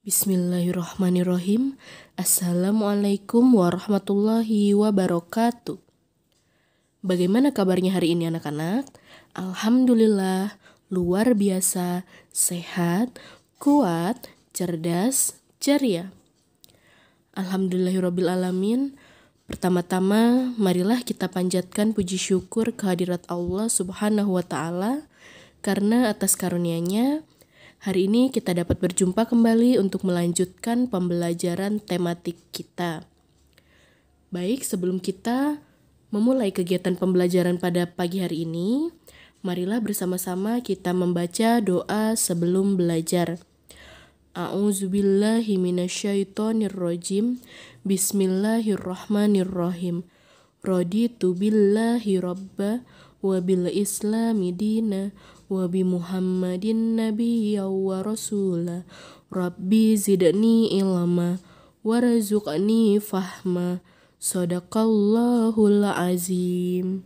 Bismillahirrahmanirrahim. Assalamualaikum warahmatullahi wabarakatuh. Bagaimana kabarnya hari ini anak-anak? Alhamdulillah, luar biasa, sehat, kuat, cerdas, ceria. Alhamdulillahirrabbilalamin. Pertama-tama, marilah kita panjatkan puji syukur kehadirat Allah Subhanahu wa Ta'ala, karena atas karunia-Nya hari ini kita dapat berjumpa kembali untuk melanjutkan pembelajaran tematik kita. Baik, sebelum kita memulai kegiatan pembelajaran pada pagi hari ini, marilah bersama-sama kita membaca doa sebelum belajar. A'udzubillahi minasyaitonirrajim. Bismillahirrahmanirrahim. Raditu billahi rabba wa bil islami dina wa bi Muhammadin nabiyya wa rasula. Rabbi zidni ilma warzuqni fahma. Shadaqallahul azim.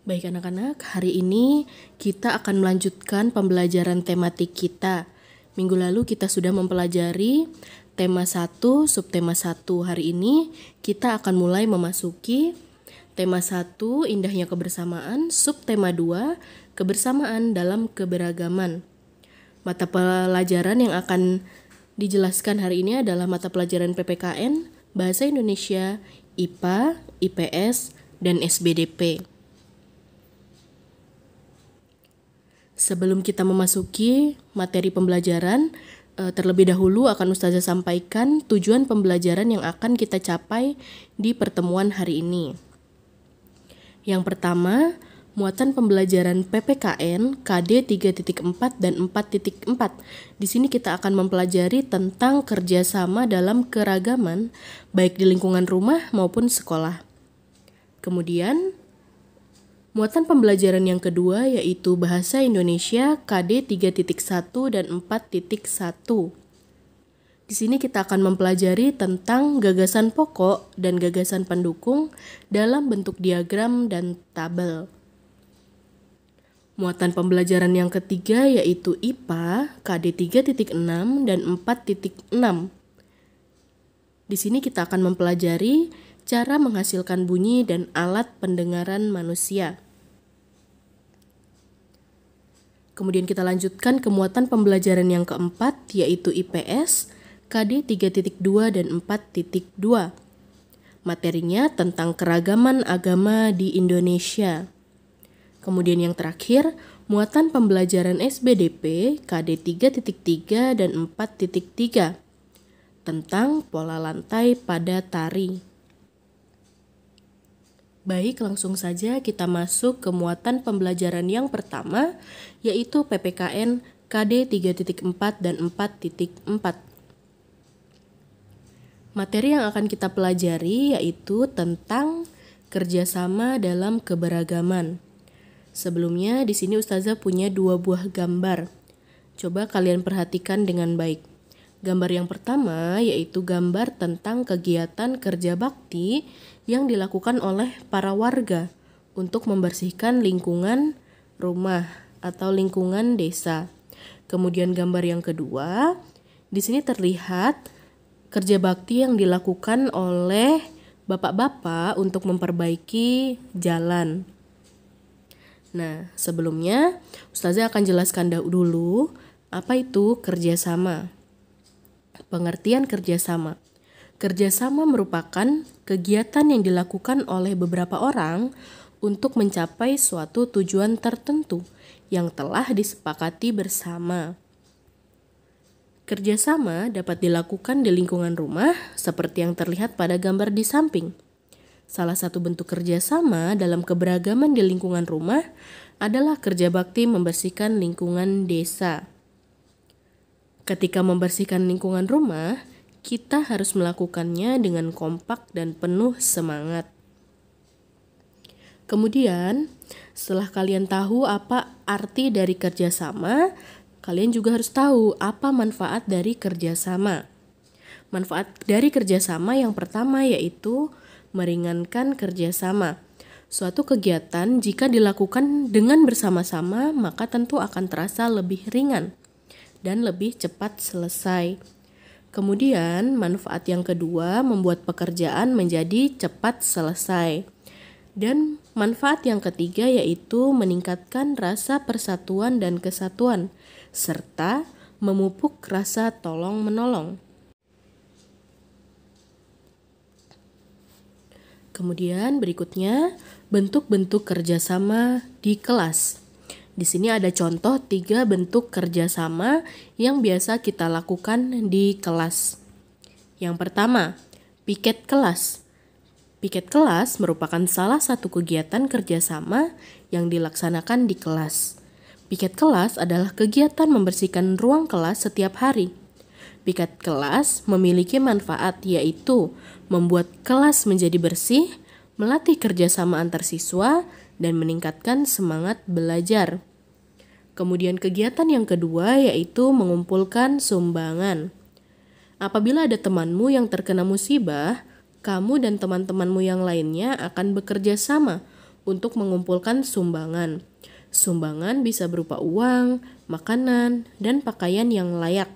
Baik anak-anak, hari ini kita akan melanjutkan pembelajaran tematik kita. Minggu lalu kita sudah mempelajari tema 1, subtema 1. Hari ini kita akan mulai memasuki tema 1, indahnya kebersamaan, subtema 2, kebersamaan dalam keberagaman. Mata pelajaran yang akan dijelaskan hari ini adalah mata pelajaran PPKN, Bahasa Indonesia, IPA, IPS, dan SBDP. Sebelum kita memasuki materi pembelajaran, terlebih dahulu akan Ustazah sampaikan tujuan pembelajaran yang akan kita capai di pertemuan hari ini. Yang pertama, muatan pembelajaran PPKN KD 3.4 dan 4.4. Di sini kita akan mempelajari tentang kerjasama dalam keragaman, baik di lingkungan rumah maupun sekolah. Kemudian, muatan pembelajaran yang kedua yaitu Bahasa Indonesia KD 3.1 dan 4.1. Di sini kita akan mempelajari tentang gagasan pokok dan gagasan pendukung dalam bentuk diagram dan tabel. Muatan pembelajaran yang ketiga yaitu IPA KD 3.6 dan 4.6. Di sini kita akan mempelajari cara menghasilkan bunyi dan alat pendengaran manusia. Kemudian kita lanjutkan ke muatan pembelajaran yang keempat yaitu IPS KD 3.2 dan 4.2. Materinya tentang keragaman agama di Indonesia. Kemudian yang terakhir, muatan pembelajaran SBDP KD 3.3 dan 4.3 tentang pola lantai pada tari. Baik, langsung saja kita masuk ke muatan pembelajaran yang pertama, yaitu PPKN KD 3.4 dan 4.4. Materi yang akan kita pelajari yaitu tentang kerjasama dalam keberagaman. Sebelumnya di sini Ustazah punya 2 buah gambar. Coba kalian perhatikan dengan baik. Gambar yang pertama yaitu gambar tentang kegiatan kerja bakti yang dilakukan oleh para warga untuk membersihkan lingkungan rumah atau lingkungan desa. Kemudian gambar yang kedua, di sini terlihat kerja bakti yang dilakukan oleh bapak-bapak untuk memperbaiki jalan. Nah, sebelumnya Ustazah akan jelaskan dulu apa itu kerjasama. Pengertian kerjasama. Kerjasama merupakan kegiatan yang dilakukan oleh beberapa orang untuk mencapai suatu tujuan tertentu yang telah disepakati bersama. Kerjasama dapat dilakukan di lingkungan rumah seperti yang terlihat pada gambar di samping. Salah satu bentuk kerjasama dalam keberagaman di lingkungan rumah adalah kerja bakti membersihkan lingkungan desa. Ketika membersihkan lingkungan rumah, kita harus melakukannya dengan kompak dan penuh semangat. Kemudian, setelah kalian tahu apa arti dari kerjasama, kalian juga harus tahu apa manfaat dari kerjasama. Manfaat dari kerjasama yang pertama yaitu meringankan kerjasama. Suatu kegiatan jika dilakukan dengan bersama-sama maka tentu akan terasa lebih ringan dan lebih cepat selesai. Kemudian, manfaat yang kedua membuat pekerjaan menjadi cepat selesai. Dan manfaat yang ketiga yaitu meningkatkan rasa persatuan dan kesatuan, serta memupuk rasa tolong-menolong. Kemudian berikutnya, bentuk-bentuk kerjasama di kelas. Di sini ada contoh 3 bentuk kerjasama yang biasa kita lakukan di kelas. Yang pertama, piket kelas. Piket kelas merupakan salah satu kegiatan kerjasama yang dilaksanakan di kelas. Piket kelas adalah kegiatan membersihkan ruang kelas setiap hari. Piket kelas memiliki manfaat yaitu membuat kelas menjadi bersih, melatih kerjasama antar siswa, dan meningkatkan semangat belajar. Kemudian kegiatan yang kedua yaitu mengumpulkan sumbangan. Apabila ada temanmu yang terkena musibah, kamu dan teman-temanmu yang lainnya akan bekerja sama untuk mengumpulkan sumbangan. Sumbangan bisa berupa uang, makanan, dan pakaian yang layak.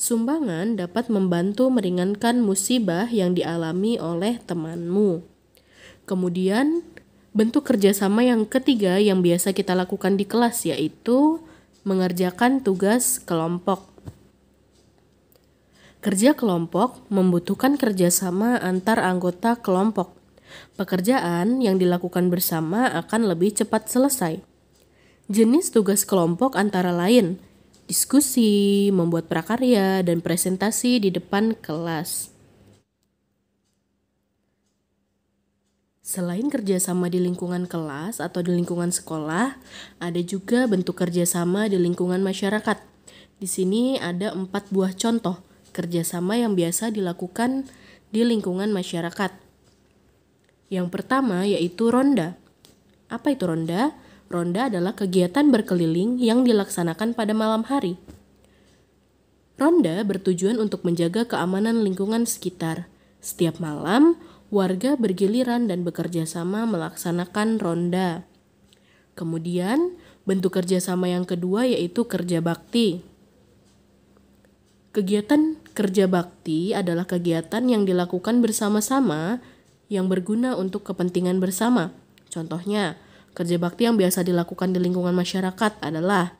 Sumbangan dapat membantu meringankan musibah yang dialami oleh temanmu. Kemudian, bentuk kerjasama yang ketiga yang biasa kita lakukan di kelas yaitu mengerjakan tugas kelompok. Kerja kelompok membutuhkan kerjasama antar anggota kelompok. Pekerjaan yang dilakukan bersama akan lebih cepat selesai. Jenis tugas kelompok antara lain diskusi, membuat prakarya, dan presentasi di depan kelas. Selain kerjasama di lingkungan kelas atau di lingkungan sekolah, ada juga bentuk kerjasama di lingkungan masyarakat. Di sini ada 4 buah contoh kerjasama yang biasa dilakukan di lingkungan masyarakat. Yang pertama yaitu ronda. Apa itu ronda? Ronda adalah kegiatan berkeliling yang dilaksanakan pada malam hari. Ronda bertujuan untuk menjaga keamanan lingkungan sekitar. Setiap malam, warga bergiliran dan bekerja sama melaksanakan ronda. Kemudian, bentuk kerjasama yang kedua yaitu kerja bakti. Kegiatan kerja bakti adalah kegiatan yang dilakukan bersama-sama yang berguna untuk kepentingan bersama. Contohnya, kerja bakti yang biasa dilakukan di lingkungan masyarakat adalah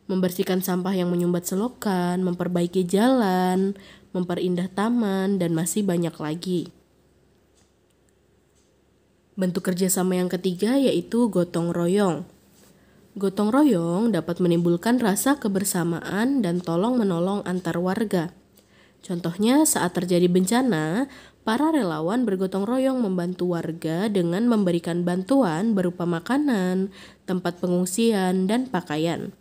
membersihkan sampah yang menyumbat selokan, memperbaiki jalan, memperindah taman, dan masih banyak lagi. Bentuk kerjasama yang ketiga yaitu gotong royong. Gotong royong dapat menimbulkan rasa kebersamaan dan tolong-menolong antar warga. Contohnya saat terjadi bencana, para relawan bergotong royong membantu warga dengan memberikan bantuan berupa makanan, tempat pengungsian, dan pakaian.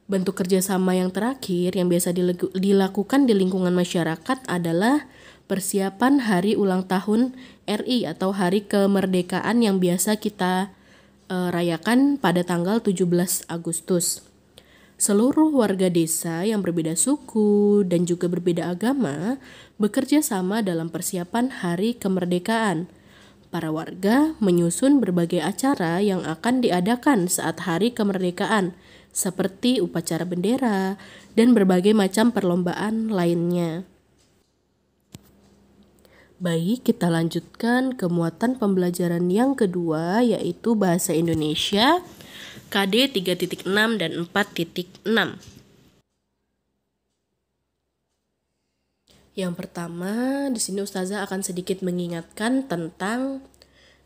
Bentuk kerjasama yang terakhir yang biasa dilakukan di lingkungan masyarakat adalah persiapan hari ulang tahun RI atau Hari Kemerdekaan yang biasa kita rayakan pada tanggal 17 Agustus. Seluruh warga desa yang berbeda suku dan juga berbeda agama bekerja sama dalam persiapan Hari Kemerdekaan. Para warga menyusun berbagai acara yang akan diadakan saat Hari Kemerdekaan, seperti upacara bendera dan berbagai macam perlombaan lainnya. Baik, kita lanjutkan ke muatan pembelajaran yang kedua yaitu Bahasa Indonesia KD 3.6 dan 4.6. Yang pertama, di sini Ustazah akan sedikit mengingatkan tentang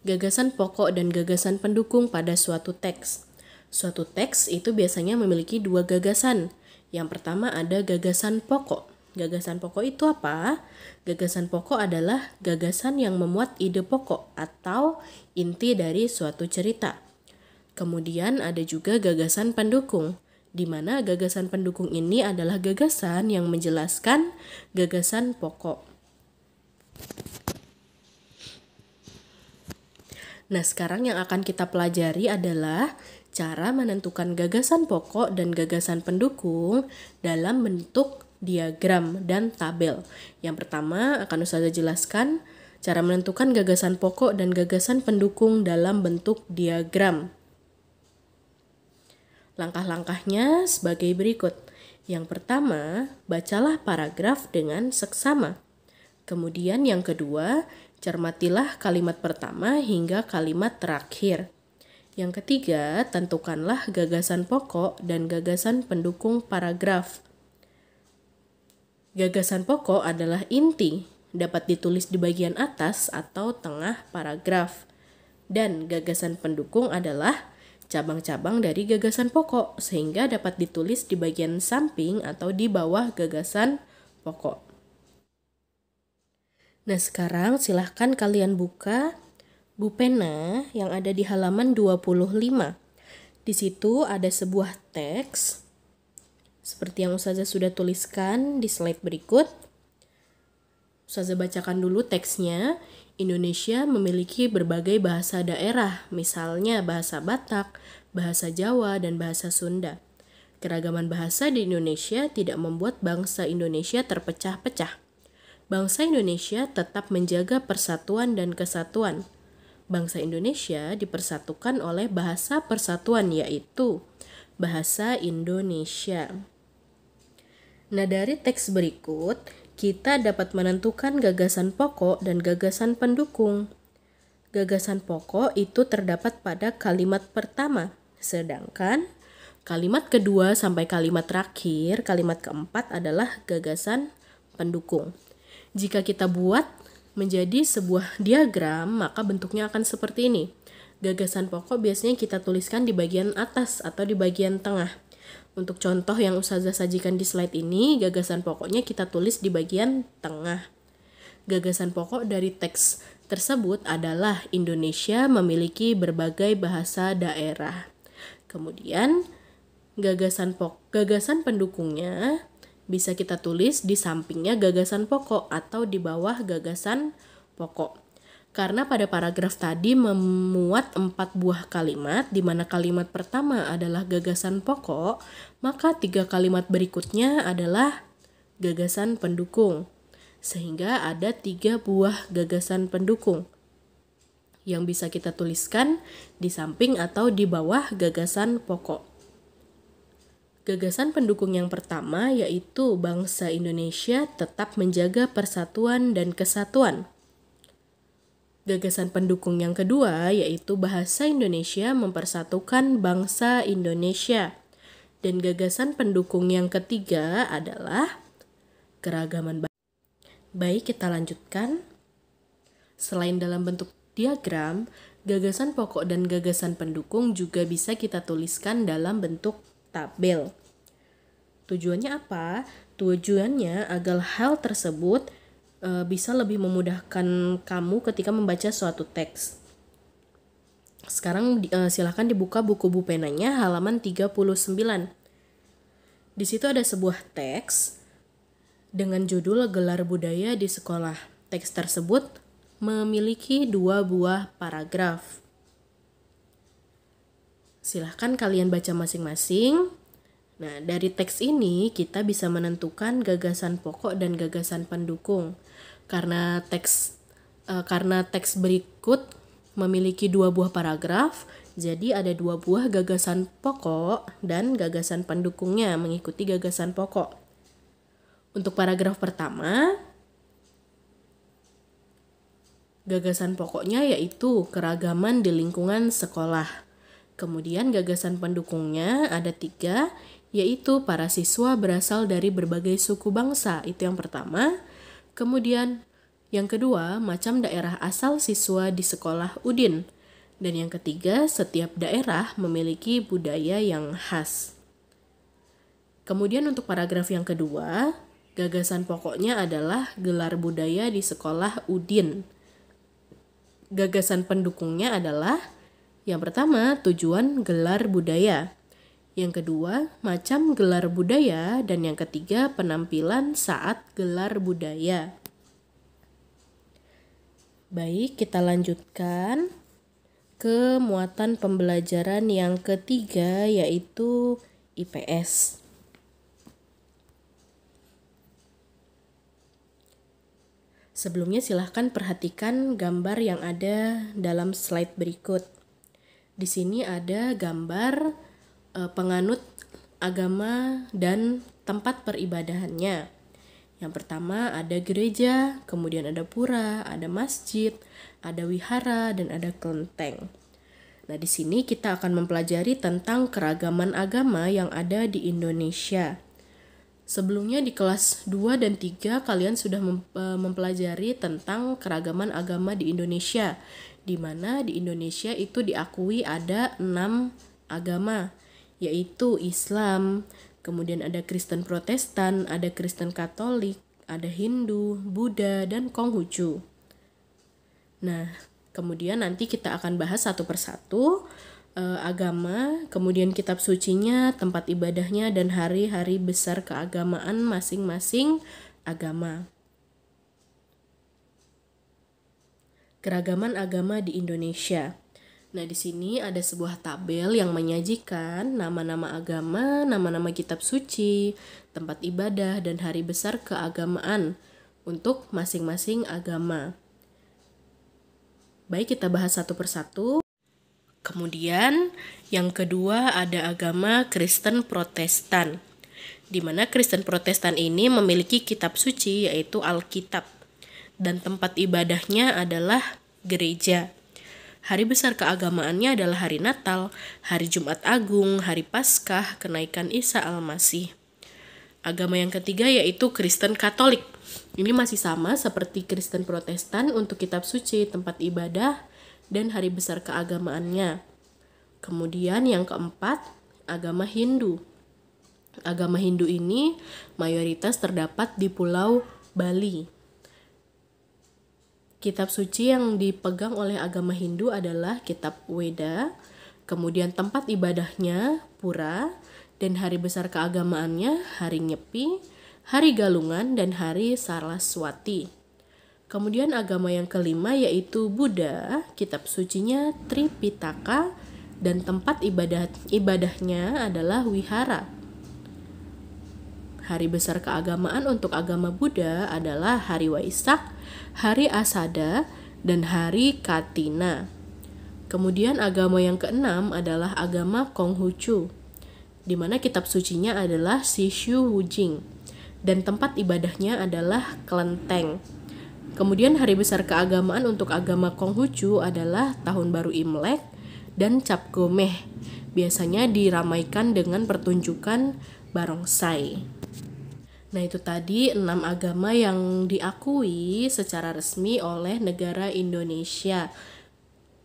gagasan pokok dan gagasan pendukung pada suatu teks. Suatu teks itu biasanya memiliki 2 gagasan. Yang pertama ada gagasan pokok. Gagasan pokok itu apa? Gagasan pokok adalah gagasan yang memuat ide pokok atau inti dari suatu cerita. Kemudian ada juga gagasan pendukung, di mana gagasan pendukung ini adalah gagasan yang menjelaskan gagasan pokok. Nah, sekarang yang akan kita pelajari adalah cara menentukan gagasan pokok dan gagasan pendukung dalam bentuk diagram dan tabel. Yang pertama akan Ustazah jelaskan cara menentukan gagasan pokok dan gagasan pendukung dalam bentuk diagram. Langkah-langkahnya sebagai berikut. Yang pertama, bacalah paragraf dengan seksama. Kemudian yang kedua, cermatilah kalimat pertama hingga kalimat terakhir. Yang ketiga, tentukanlah gagasan pokok dan gagasan pendukung paragraf. Gagasan pokok adalah inti, dapat ditulis di bagian atas atau tengah paragraf. Dan gagasan pendukung adalah cabang-cabang dari gagasan pokok, sehingga dapat ditulis di bagian samping atau di bawah gagasan pokok. Nah, sekarang silahkan kalian buka buku yang ada di halaman 25. Di situ ada sebuah teks, seperti yang Ustazah sudah tuliskan di slide berikut. Ustazah bacakan dulu teksnya. Indonesia memiliki berbagai bahasa daerah, misalnya bahasa Batak, bahasa Jawa, dan bahasa Sunda. Keragaman bahasa di Indonesia tidak membuat bangsa Indonesia terpecah-pecah. Bangsa Indonesia tetap menjaga persatuan dan kesatuan. Bangsa Indonesia dipersatukan oleh bahasa persatuan, yaitu bahasa Indonesia. Nah, dari teks berikut, kita dapat menentukan gagasan pokok dan gagasan pendukung. Gagasan pokok itu terdapat pada kalimat pertama, sedangkan kalimat kedua sampai kalimat terakhir, kalimat keempat adalah gagasan pendukung. Jika kita buat menjadi sebuah diagram, maka bentuknya akan seperti ini. Gagasan pokok biasanya kita tuliskan di bagian atas atau di bagian tengah. Untuk contoh yang Ustazah sajikan di slide ini, gagasan pokoknya kita tulis di bagian tengah. Gagasan pokok dari teks tersebut adalah Indonesia memiliki berbagai bahasa daerah. Kemudian gagasan pendukungnya bisa kita tulis di sampingnya gagasan pokok atau di bawah gagasan pokok. Karena pada paragraf tadi memuat 4 buah kalimat, di mana kalimat pertama adalah gagasan pokok, maka 3 kalimat berikutnya adalah gagasan pendukung. Sehingga ada 3 buah gagasan pendukung yang bisa kita tuliskan di samping atau di bawah gagasan pokok. Gagasan pendukung yang pertama yaitu bangsa Indonesia tetap menjaga persatuan dan kesatuan. Gagasan pendukung yang kedua yaitu bahasa Indonesia mempersatukan bangsa Indonesia. Dan gagasan pendukung yang ketiga adalah keragaman bahasa. Baik, kita lanjutkan. Selain dalam bentuk diagram, gagasan pokok dan gagasan pendukung juga bisa kita tuliskan dalam bentuk tabel. Tujuannya apa? Tujuannya agar hal tersebut bisa lebih memudahkan kamu ketika membaca suatu teks. Sekarang silahkan dibuka buku bupenanya halaman 39. Di situ ada sebuah teks dengan judul Gelar Budaya di Sekolah. Teks tersebut memiliki 2 buah paragraf. Silahkan kalian baca masing-masing. Nah, dari teks ini kita bisa menentukan gagasan pokok dan gagasan pendukung. Karena teks berikut memiliki 2 buah paragraf, jadi ada 2 buah gagasan pokok dan gagasan pendukungnya mengikuti gagasan pokok. Untuk paragraf pertama, gagasan pokoknya yaitu keragaman di lingkungan sekolah. Kemudian gagasan pendukungnya ada 3, yaitu para siswa berasal dari berbagai suku bangsa, itu yang pertama. Kemudian yang kedua, macam daerah asal siswa di sekolah Udin. Dan yang ketiga, setiap daerah memiliki budaya yang khas. Kemudian untuk paragraf yang kedua, gagasan pokoknya adalah gelar budaya di sekolah Udin. Gagasan pendukungnya adalah yang pertama, tujuan gelar budaya. Yang kedua, macam gelar budaya. Dan yang ketiga, penampilan saat gelar budaya. Baik, kita lanjutkan ke muatan pembelajaran yang ketiga, yaitu IPS. Sebelumnya silahkan perhatikan gambar yang ada dalam slide berikut. Di sini ada gambar penganut agama dan tempat peribadahannya. Yang pertama ada gereja, kemudian ada pura, ada masjid, ada wihara, dan ada kelenteng. Nah, di sini kita akan mempelajari tentang keragaman agama yang ada di Indonesia. Sebelumnya di kelas 2 dan 3 kalian sudah mempelajari tentang keragaman agama di Indonesia, di mana di Indonesia itu diakui ada 6 agama, yaitu Islam, kemudian ada Kristen Protestan, ada Kristen Katolik, ada Hindu, Buddha, dan Konghucu. Nah, kemudian nanti kita akan bahas satu persatu agama, kemudian kitab sucinya, tempat ibadahnya, dan hari-hari besar keagamaan masing-masing agama. Keragaman agama di Indonesia. Nah, di sini ada sebuah tabel yang menyajikan nama-nama agama, nama-nama kitab suci, tempat ibadah, dan hari besar keagamaan untuk masing-masing agama. Baik, kita bahas satu persatu. Kemudian, yang kedua ada agama Kristen Protestan, di mana Kristen Protestan ini memiliki kitab suci yaitu Alkitab, dan tempat ibadahnya adalah gereja. Hari besar keagamaannya adalah hari Natal, hari Jumat Agung, hari Paskah, kenaikan Isa Al-Masih. Agama yang ketiga yaitu Kristen Katolik. Ini masih sama seperti Kristen Protestan untuk kitab suci, tempat ibadah, dan hari besar keagamaannya. Kemudian yang keempat, agama Hindu. Agama Hindu ini mayoritas terdapat di Pulau Bali. Kitab suci yang dipegang oleh agama Hindu adalah kitab Weda, kemudian tempat ibadahnya Pura, dan hari besar keagamaannya hari Nyepi, hari Galungan, dan hari Saraswati. Kemudian agama yang kelima yaitu Buddha, kitab sucinya Tripitaka, dan tempat ibadahnya adalah wihara. Hari besar keagamaan untuk agama Buddha adalah hari Waisak, hari Asada, dan hari Katina. Kemudian agama yang keenam adalah agama Konghucu, di mana kitab sucinya adalah Sishu Wujing, dan tempat ibadahnya adalah kelenteng. Kemudian hari besar keagamaan untuk agama Konghucu adalah Tahun Baru Imlek dan Cap Gomeh. Biasanya diramaikan dengan pertunjukan barongsai. Nah, itu tadi 6 agama yang diakui secara resmi oleh negara Indonesia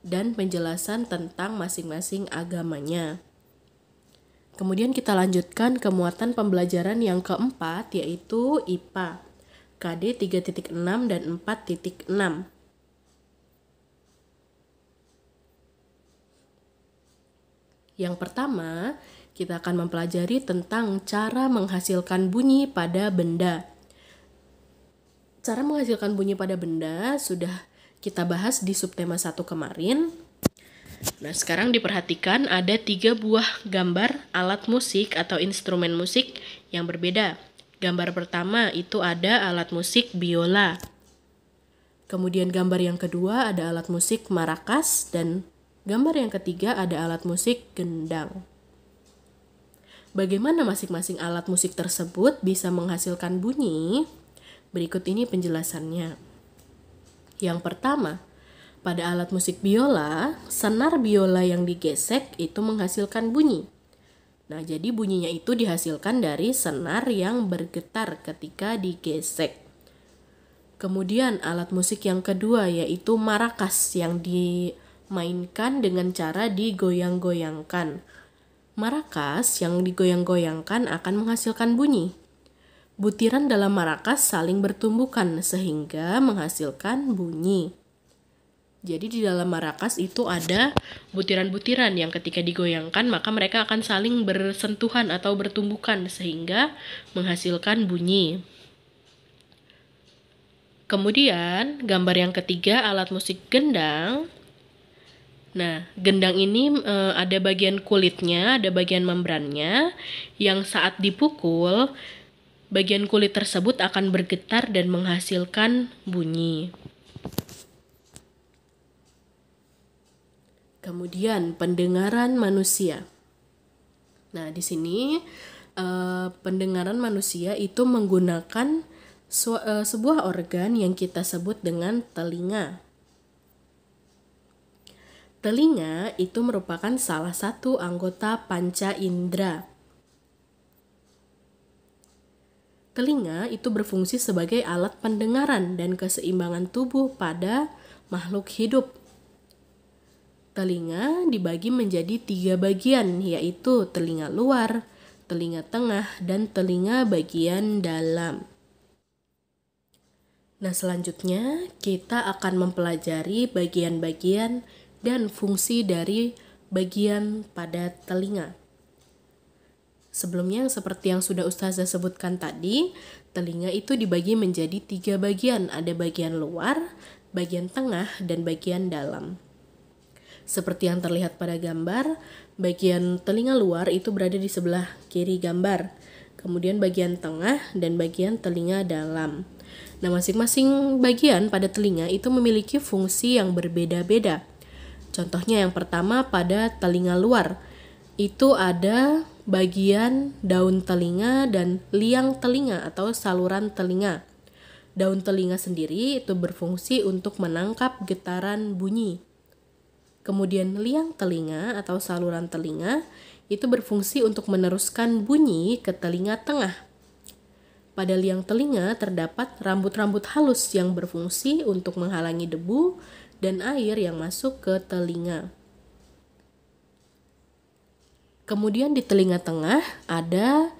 dan penjelasan tentang masing-masing agamanya. Kemudian kita lanjutkan ke muatan pembelajaran yang keempat yaitu IPA, KD 3.6 dan 4.6. Yang pertama, kita akan mempelajari tentang cara menghasilkan bunyi pada benda. Cara menghasilkan bunyi pada benda sudah kita bahas di subtema 1 kemarin. Nah, sekarang diperhatikan ada 3 buah gambar alat musik atau instrumen musik yang berbeda. Gambar pertama itu ada alat musik biola. Kemudian gambar yang kedua ada alat musik marakas, dan gambar yang ketiga ada alat musik gendang. Bagaimana masing-masing alat musik tersebut bisa menghasilkan bunyi? Berikut ini penjelasannya. Yang pertama, pada alat musik biola, senar biola yang digesek itu menghasilkan bunyi. Nah, jadi bunyinya itu dihasilkan dari senar yang bergetar ketika digesek. Kemudian alat musik yang kedua yaitu marakas yang dimainkan dengan cara digoyang-goyangkan. Marakas yang digoyang-goyangkan akan menghasilkan bunyi. Butiran dalam marakas saling bertumbukan sehingga menghasilkan bunyi. Jadi di dalam marakas itu ada butiran-butiran yang ketika digoyangkan maka mereka akan saling bersentuhan atau bertumbukan sehingga menghasilkan bunyi. Kemudian gambar yang ketiga alat musik gendang. Nah, gendang ini ada bagian kulitnya, ada bagian membrannya, yang saat dipukul, bagian kulit tersebut akan bergetar dan menghasilkan bunyi. Kemudian, pendengaran manusia. Nah, di sini pendengaran manusia itu menggunakan sebuah organ yang kita sebut dengan telinga. Telinga itu merupakan salah satu anggota panca indera. Telinga itu berfungsi sebagai alat pendengaran dan keseimbangan tubuh pada makhluk hidup. Telinga dibagi menjadi 3 bagian, yaitu telinga luar, telinga tengah, dan telinga bagian dalam. Nah, selanjutnya kita akan mempelajari bagian-bagian dan fungsi dari bagian pada telinga. Sebelumnya, seperti yang sudah Ustazah sebutkan tadi, telinga itu dibagi menjadi 3 bagian. Ada bagian luar, bagian tengah, dan bagian dalam. Seperti yang terlihat pada gambar, bagian telinga luar itu berada di sebelah kiri gambar. Kemudian bagian tengah dan bagian telinga dalam. Nah, masing-masing bagian pada telinga itu memiliki fungsi yang berbeda-beda. Contohnya yang pertama pada telinga luar, itu ada bagian daun telinga dan liang telinga atau saluran telinga. Daun telinga sendiri itu berfungsi untuk menangkap getaran bunyi. Kemudian liang telinga atau saluran telinga itu berfungsi untuk meneruskan bunyi ke telinga tengah. Pada liang telinga terdapat rambut-rambut halus yang berfungsi untuk menghalangi debu dan air yang masuk ke telinga. Kemudian di telinga tengah ada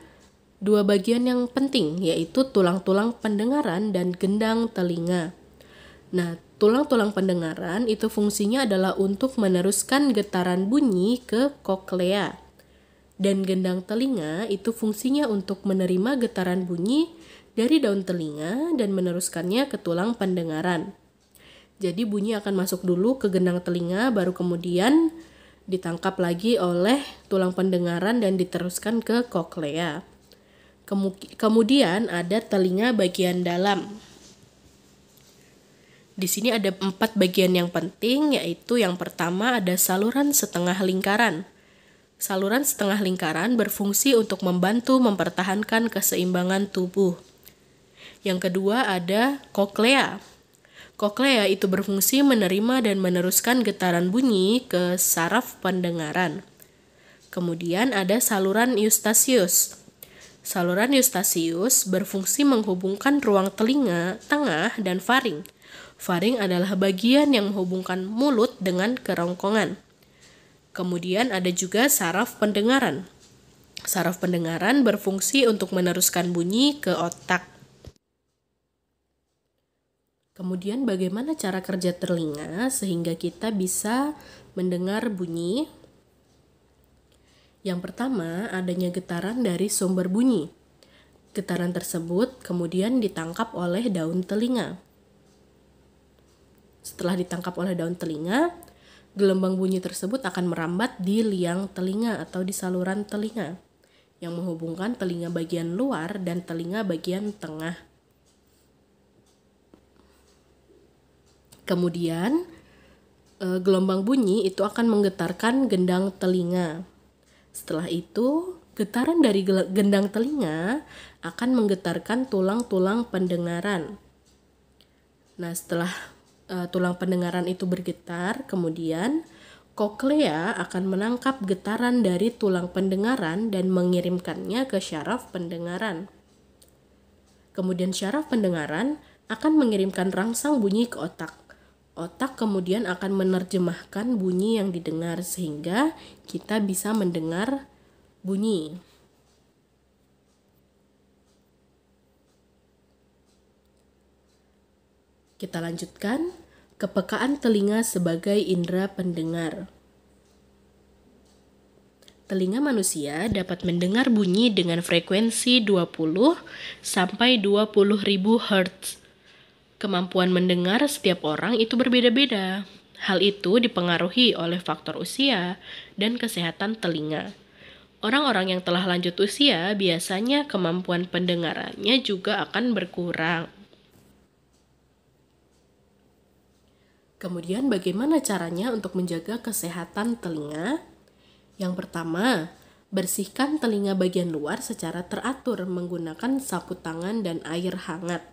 2 bagian yang penting, yaitu tulang-tulang pendengaran dan gendang telinga. Nah, tulang-tulang pendengaran itu fungsinya adalah untuk meneruskan getaran bunyi ke koklea. Dan gendang telinga itu fungsinya untuk menerima getaran bunyi dari daun telinga dan meneruskannya ke tulang pendengaran. Jadi bunyi akan masuk dulu ke gendang telinga, baru kemudian ditangkap lagi oleh tulang pendengaran dan diteruskan ke koklea. Kemudian ada telinga bagian dalam. Di sini ada 4 bagian yang penting, yaitu yang pertama ada saluran setengah lingkaran. Saluran setengah lingkaran berfungsi untuk membantu mempertahankan keseimbangan tubuh. Yang kedua ada koklea. Koklea itu berfungsi menerima dan meneruskan getaran bunyi ke saraf pendengaran. Kemudian ada saluran eustasius. Saluran eustasius berfungsi menghubungkan ruang telinga, tengah, dan faring. Faring adalah bagian yang menghubungkan mulut dengan kerongkongan. Kemudian ada juga saraf pendengaran. Saraf pendengaran berfungsi untuk meneruskan bunyi ke otak. Kemudian bagaimana cara kerja telinga sehingga kita bisa mendengar bunyi? Yang pertama, adanya getaran dari sumber bunyi. Getaran tersebut kemudian ditangkap oleh daun telinga. Setelah ditangkap oleh daun telinga, gelombang bunyi tersebut akan merambat di liang telinga atau di saluran telinga yang menghubungkan telinga bagian luar dan telinga bagian tengah. Kemudian, gelombang bunyi itu akan menggetarkan gendang telinga. Setelah itu, getaran dari gendang telinga akan menggetarkan tulang-tulang pendengaran. Nah, setelah tulang pendengaran itu bergetar, kemudian koklea akan menangkap getaran dari tulang pendengaran dan mengirimkannya ke syaraf pendengaran. Kemudian syaraf pendengaran akan mengirimkan rangsang bunyi ke otak. Otak kemudian akan menerjemahkan bunyi yang didengar sehingga kita bisa mendengar bunyi. Kita lanjutkan, kepekaan telinga sebagai indera pendengar. Telinga manusia dapat mendengar bunyi dengan frekuensi 20 sampai 20.000 Hz. Kemampuan mendengar setiap orang itu berbeda-beda. Hal itu dipengaruhi oleh faktor usia dan kesehatan telinga. Orang-orang yang telah lanjut usia biasanya kemampuan pendengarannya juga akan berkurang. Kemudian bagaimana caranya untuk menjaga kesehatan telinga? Yang pertama, Bersihkan telinga bagian luar secara teratur menggunakan sapu tangan dan air hangat.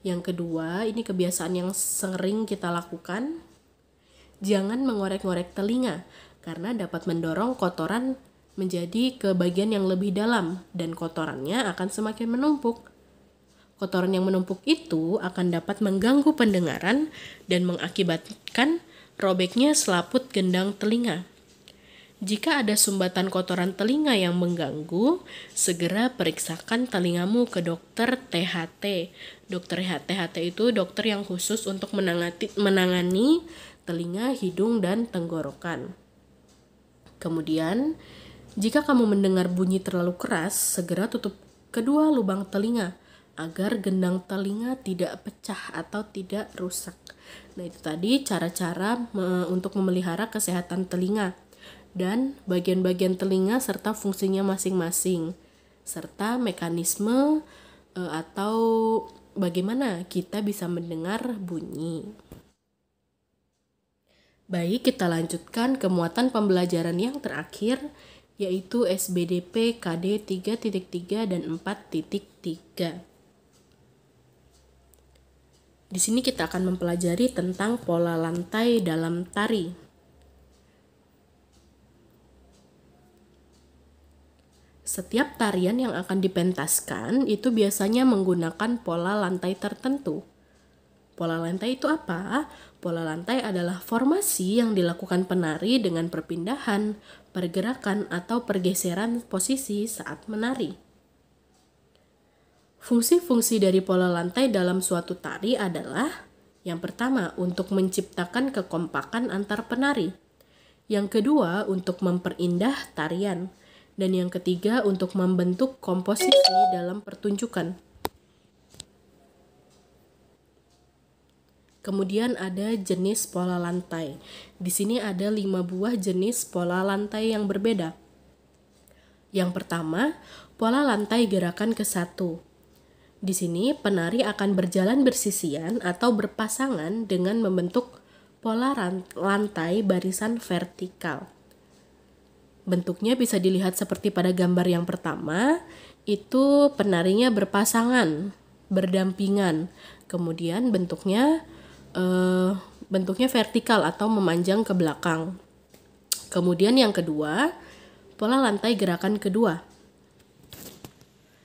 Yang kedua, ini kebiasaan yang sering kita lakukan. Jangan mengorek-ngorek telinga karena dapat mendorong kotoran menjadi ke bagian yang lebih dalam dan kotorannya akan semakin menumpuk. Kotoran yang menumpuk itu akan dapat mengganggu pendengaran dan mengakibatkan robeknya selaput gendang telinga. Jika ada sumbatan kotoran telinga yang mengganggu, segera periksakan telingamu ke dokter THT. Dokter THT itu dokter yang khusus untuk menangani telinga, hidung, dan tenggorokan. Kemudian, jika kamu mendengar bunyi terlalu keras, segera tutup kedua lubang telinga agar gendang telinga tidak pecah atau tidak rusak. Nah, itu tadi cara-cara untuk memelihara kesehatan telinga dan bagian-bagian telinga serta fungsinya masing-masing, serta mekanisme atau bagaimana kita bisa mendengar bunyi. Baik, kita lanjutkan ke muatan pembelajaran yang terakhir, yaitu SBDP KD 3.3 dan 4.3. Di sini kita akan mempelajari tentang pola lantai dalam tari. Setiap tarian yang akan dipentaskan itu biasanya menggunakan pola lantai tertentu. Pola lantai itu apa? Pola lantai adalah formasi yang dilakukan penari dengan perpindahan, pergerakan, atau pergeseran posisi saat menari. Fungsi-fungsi dari pola lantai dalam suatu tari adalah: yang pertama, untuk menciptakan kekompakan antar penari. Yang kedua, untuk memperindah tarian. Dan yang ketiga, untuk membentuk komposisi dalam pertunjukan. Kemudian ada jenis pola lantai. Di sini ada 5 buah jenis pola lantai yang berbeda. Yang pertama, pola lantai gerakan ke-1. Di sini penari akan berjalan bersisian atau berpasangan dengan membentuk pola lantai barisan vertikal. Bentuknya bisa dilihat seperti pada gambar yang pertama, itu penarinya berpasangan, berdampingan. Kemudian bentuknya vertikal atau memanjang ke belakang. Kemudian yang kedua, pola lantai gerakan kedua.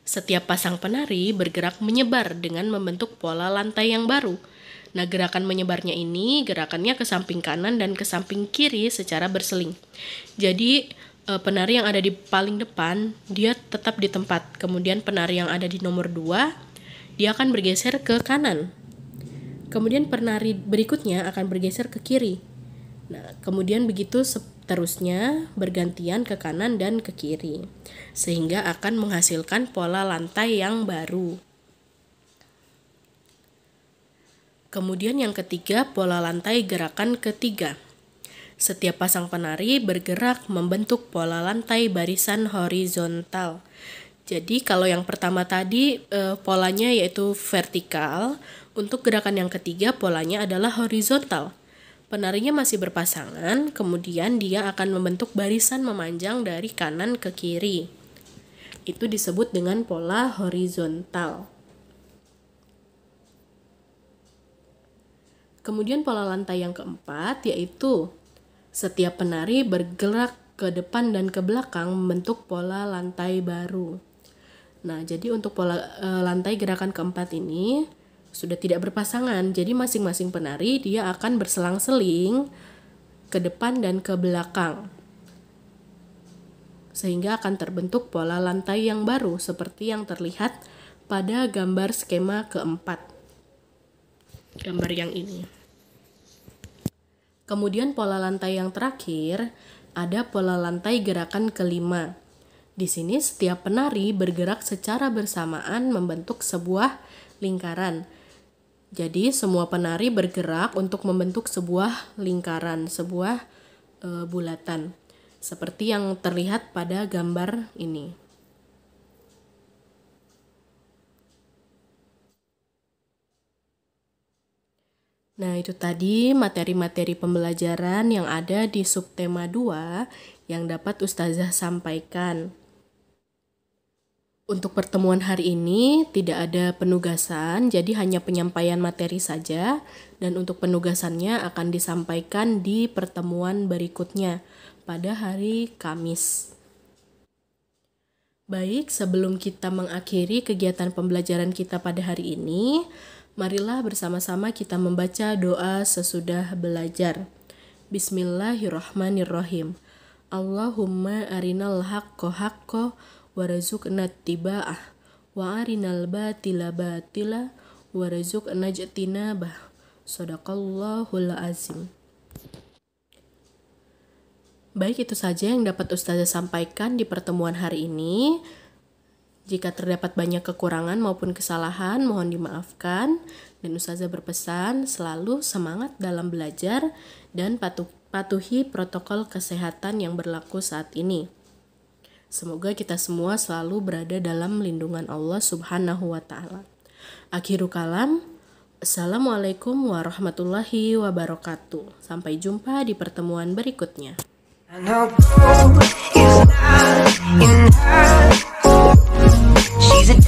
Setiap pasang penari bergerak menyebar dengan membentuk pola lantai yang baru. Nah, gerakan menyebarnya ini gerakannya ke samping kanan dan ke samping kiri secara berseling. Jadi penari yang ada di paling depan dia tetap di tempat. Kemudian penari yang ada di nomor 2 dia akan bergeser ke kanan. Kemudian penari berikutnya akan bergeser ke kiri. Nah, kemudian begitu seterusnya bergantian ke kanan dan ke kiri, sehingga akan menghasilkan pola lantai yang baru. Kemudian yang ketiga, pola lantai gerakan ketiga. Setiap pasang penari bergerak membentuk pola lantai barisan horizontal. Jadi kalau yang pertama tadi polanya yaitu vertikal, untuk gerakan yang ketiga polanya adalah horizontal. Penarinya masih berpasangan, kemudian dia akan membentuk barisan memanjang dari kanan ke kiri. Itu disebut dengan pola horizontal. Kemudian pola lantai yang keempat yaitu setiap penari bergerak ke depan dan ke belakang membentuk pola lantai baru. Nah, jadi untuk pola lantai gerakan keempat ini sudah tidak berpasangan. Jadi masing-masing penari dia akan berselang-seling ke depan dan ke belakang. Sehingga akan terbentuk pola lantai yang baru seperti yang terlihat pada gambar skema keempat. Gambar yang ini. Kemudian pola lantai yang terakhir, ada pola lantai gerakan kelima. Di sini setiap penari bergerak secara bersamaan membentuk sebuah lingkaran. Jadi semua penari bergerak untuk membentuk sebuah lingkaran, sebuah bulatan. Seperti yang terlihat pada gambar ini. Nah, itu tadi materi-materi pembelajaran yang ada di subtema 2 yang dapat Ustazah sampaikan. Untuk pertemuan hari ini tidak ada penugasan, jadi hanya penyampaian materi saja, dan untuk penugasannya akan disampaikan di pertemuan berikutnya pada hari Kamis. Baik, sebelum kita mengakhiri kegiatan pembelajaran kita pada hari ini, marilah bersama-sama kita membaca doa sesudah belajar. Bismillahirrahmanirrahim. Allahumma arinal haqqo haqqo warzuqna ittiba'ah wa arinal batila batila warzuqna ijtinabah. Shadaqallahul azim. Baik, itu saja yang dapat Ustazah sampaikan di pertemuan hari ini. Jika terdapat banyak kekurangan maupun kesalahan, mohon dimaafkan. Dan Ustazah berpesan selalu semangat dalam belajar dan patuhi protokol kesehatan yang berlaku saat ini. Semoga kita semua selalu berada dalam lindungan Allah Subhanahu wa Ta'ala. Akhiru kalam. Assalamualaikum warahmatullahi wabarakatuh. Sampai jumpa di pertemuan berikutnya. I know blue is not in her. She's a